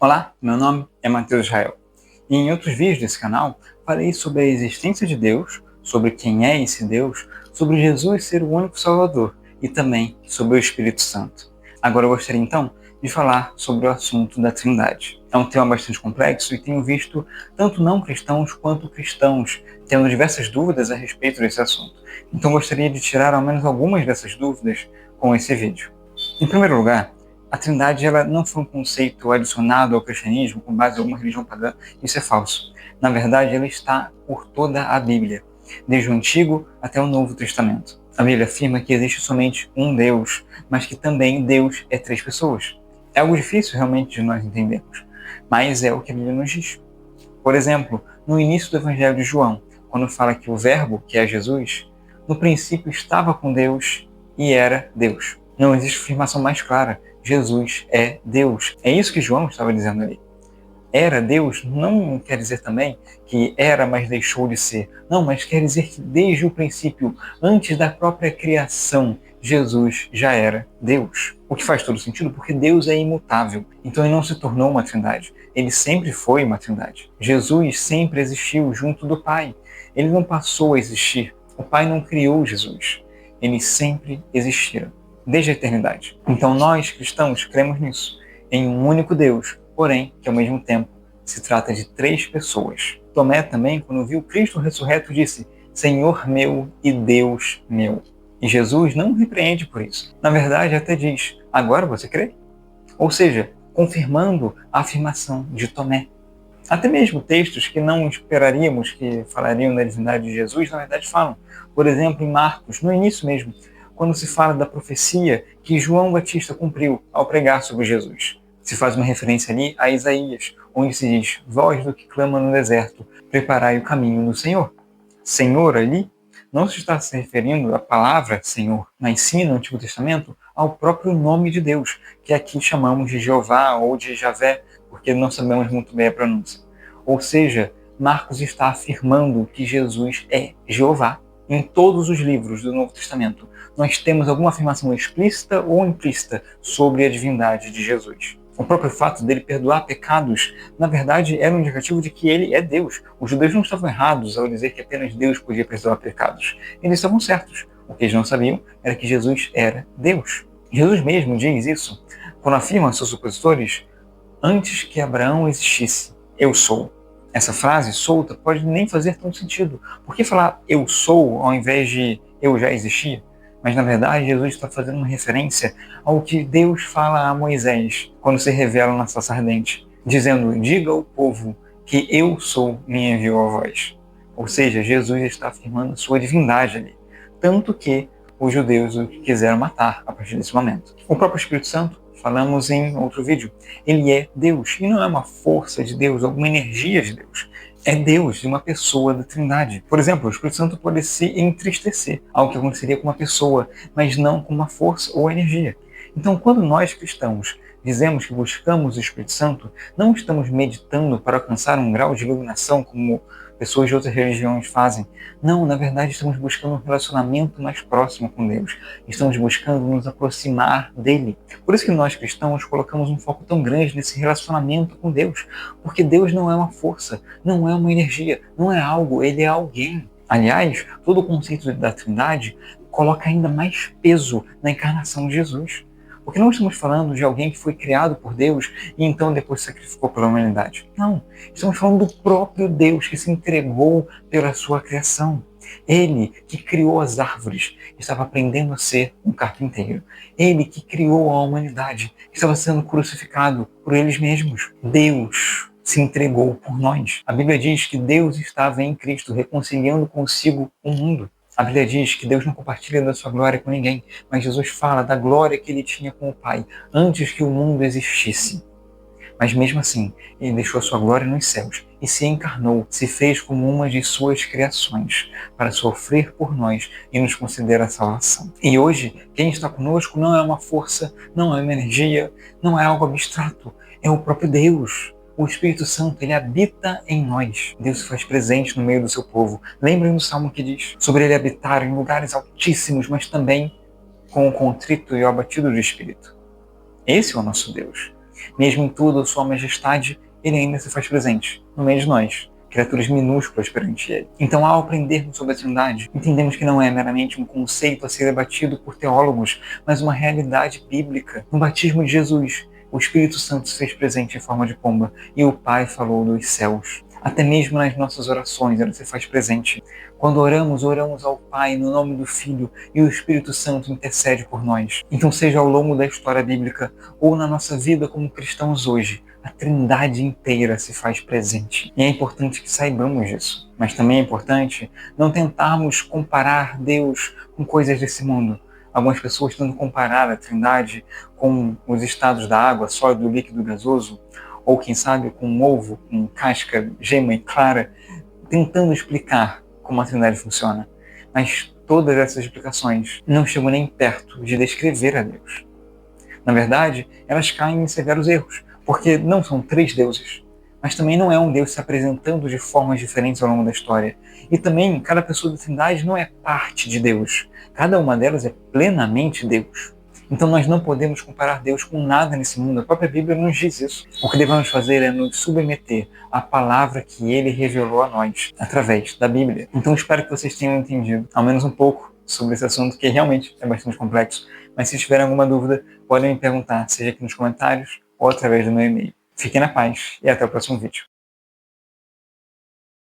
Olá, meu nome é Matheus Israel e em outros vídeos desse canal falei sobre a existência de Deus, sobre quem é esse Deus, sobre Jesus ser o único Salvador e também sobre o Espírito Santo. Agora eu gostaria então de falar sobre o assunto da Trindade. É um tema bastante complexo e tenho visto tanto não cristãos quanto cristãos tendo diversas dúvidas a respeito desse assunto. Então gostaria de tirar ao menos algumas dessas dúvidas com esse vídeo. Em primeiro lugar, a Trindade ela não foi um conceito adicionado ao cristianismo com base em alguma religião pagã. Isso é falso. Na verdade, ela está por toda a Bíblia, desde o Antigo até o Novo Testamento. A Bíblia afirma que existe somente um Deus, mas que também Deus é três pessoas. É algo difícil realmente de nós entendermos, mas é o que a Bíblia nos diz. Por exemplo, no início do Evangelho de João, quando fala que o Verbo, que é Jesus, no princípio estava com Deus e era Deus. Não existe afirmação mais clara. Jesus é Deus. É isso que João estava dizendo ali. Era Deus não quer dizer também que era, mas deixou de ser. Não, mas quer dizer que desde o princípio, antes da própria criação, Jesus já era Deus. O que faz todo sentido porque Deus é imutável. Então ele não se tornou uma trindade. Ele sempre foi uma trindade. Jesus sempre existiu junto do Pai. Ele não passou a existir. O Pai não criou Jesus. Ele sempre existira, desde a eternidade. Então nós, cristãos, cremos nisso, em um único Deus, porém, que ao mesmo tempo se trata de três pessoas. Tomé também, quando viu Cristo ressurreto, disse: Senhor meu e Deus meu. E Jesus não o repreende por isso. Na verdade, até diz: agora você crê? Ou seja, confirmando a afirmação de Tomé. Até mesmo textos que não esperaríamos que falariam da divindade de Jesus, na verdade falam. Por exemplo, em Marcos, no início mesmo, quando se fala da profecia que João Batista cumpriu ao pregar sobre Jesus. Se faz uma referência ali a Isaías, onde se diz: voz do que clama no deserto, preparai o caminho do Senhor. Senhor ali não se está se referindo à palavra Senhor, mas sim no Antigo Testamento ao próprio nome de Deus, que aqui chamamos de Jeová ou de Javé, porque não sabemos muito bem a pronúncia. Ou seja, Marcos está afirmando que Jesus é Jeová. Em todos os livros do Novo Testamento, nós temos alguma afirmação explícita ou implícita sobre a divindade de Jesus. O próprio fato dele perdoar pecados, na verdade, era um indicativo de que ele é Deus. Os judeus não estavam errados ao dizer que apenas Deus podia perdoar pecados. Eles estavam certos. O que eles não sabiam era que Jesus era Deus. Jesus mesmo diz isso quando afirma aos seus opositores: antes que Abraão existisse, eu sou. Essa frase solta pode nem fazer tanto sentido. Por que falar eu sou ao invés de eu já existia? Mas na verdade Jesus está fazendo uma referência ao que Deus fala a Moisés quando se revela na sarça ardente, dizendo: diga ao povo que eu sou, me enviou a vós. Ou seja, Jesus está afirmando sua divindade ali. Tanto que os judeus o quiseram matar a partir desse momento. O próprio Espírito Santo, falamos em outro vídeo, ele é Deus, e não é uma força de Deus, alguma energia de Deus. É Deus, de uma pessoa da Trindade. Por exemplo, o Espírito Santo pode se entristecer, algo que aconteceria com uma pessoa, mas não com uma força ou energia. Então, quando nós cristãos dizemos que buscamos o Espírito Santo, não estamos meditando para alcançar um grau de iluminação como pessoas de outras religiões fazem. Não, na verdade estamos buscando um relacionamento mais próximo com Deus. Estamos buscando nos aproximar dele. Por isso que nós cristãos colocamos um foco tão grande nesse relacionamento com Deus. Porque Deus não é uma força, não é uma energia, não é algo, ele é alguém. Aliás, todo o conceito da Trindade coloca ainda mais peso na encarnação de Jesus. Porque não estamos falando de alguém que foi criado por Deus e então depois sacrificou pela humanidade. Não, estamos falando do próprio Deus que se entregou pela sua criação. Ele que criou as árvores estava aprendendo a ser um carpinteiro. Ele que criou a humanidade estava sendo crucificado por eles mesmos. Deus se entregou por nós. A Bíblia diz que Deus estava em Cristo reconciliando consigo o mundo. A Bíblia diz que Deus não compartilha da sua glória com ninguém, mas Jesus fala da glória que ele tinha com o Pai antes que o mundo existisse. Mas mesmo assim, ele deixou a sua glória nos céus e se encarnou, se fez como uma de suas criações, para sofrer por nós e nos conceder a salvação. E hoje, quem está conosco não é uma força, não é uma energia, não é algo abstrato, é o próprio Deus. O Espírito Santo, ele habita em nós. Deus se faz presente no meio do seu povo. Lembrem do Salmo que diz sobre ele habitar em lugares altíssimos, mas também com o contrito e o abatido do Espírito. Esse é o nosso Deus. Mesmo em toda a sua majestade, ele ainda se faz presente no meio de nós, criaturas minúsculas perante ele. Então, ao aprendermos sobre a Trindade, entendemos que não é meramente um conceito a ser debatido por teólogos, mas uma realidade bíblica. No batismo de Jesus, o Espírito Santo se fez presente em forma de pomba e o Pai falou dos céus. Até mesmo nas nossas orações, ela se faz presente. Quando oramos, oramos ao Pai no nome do Filho e o Espírito Santo intercede por nós. Então, seja ao longo da história bíblica ou na nossa vida como cristãos hoje, a Trindade inteira se faz presente. E é importante que saibamos disso. Mas também é importante não tentarmos comparar Deus com coisas desse mundo. Algumas pessoas tentam comparar a Trindade com os estados da água, sólido, líquido, gasoso, ou quem sabe com um ovo, com casca, gema e clara, tentando explicar como a Trindade funciona. Mas todas essas explicações não chegam nem perto de descrever a Deus. Na verdade, elas caem em severos erros, porque não são três deuses, mas também não é um Deus se apresentando de formas diferentes ao longo da história. E também, cada pessoa da Trindade não é parte de Deus. Cada uma delas é plenamente Deus. Então nós não podemos comparar Deus com nada nesse mundo. A própria Bíblia nos diz isso. O que devemos fazer é nos submeter à palavra que Ele revelou a nós, através da Bíblia. Então espero que vocês tenham entendido, ao menos um pouco, sobre esse assunto, que realmente é bastante complexo. Mas se tiverem alguma dúvida, podem me perguntar, seja aqui nos comentários ou através do meu e-mail. Fiquem na paz e até o próximo vídeo.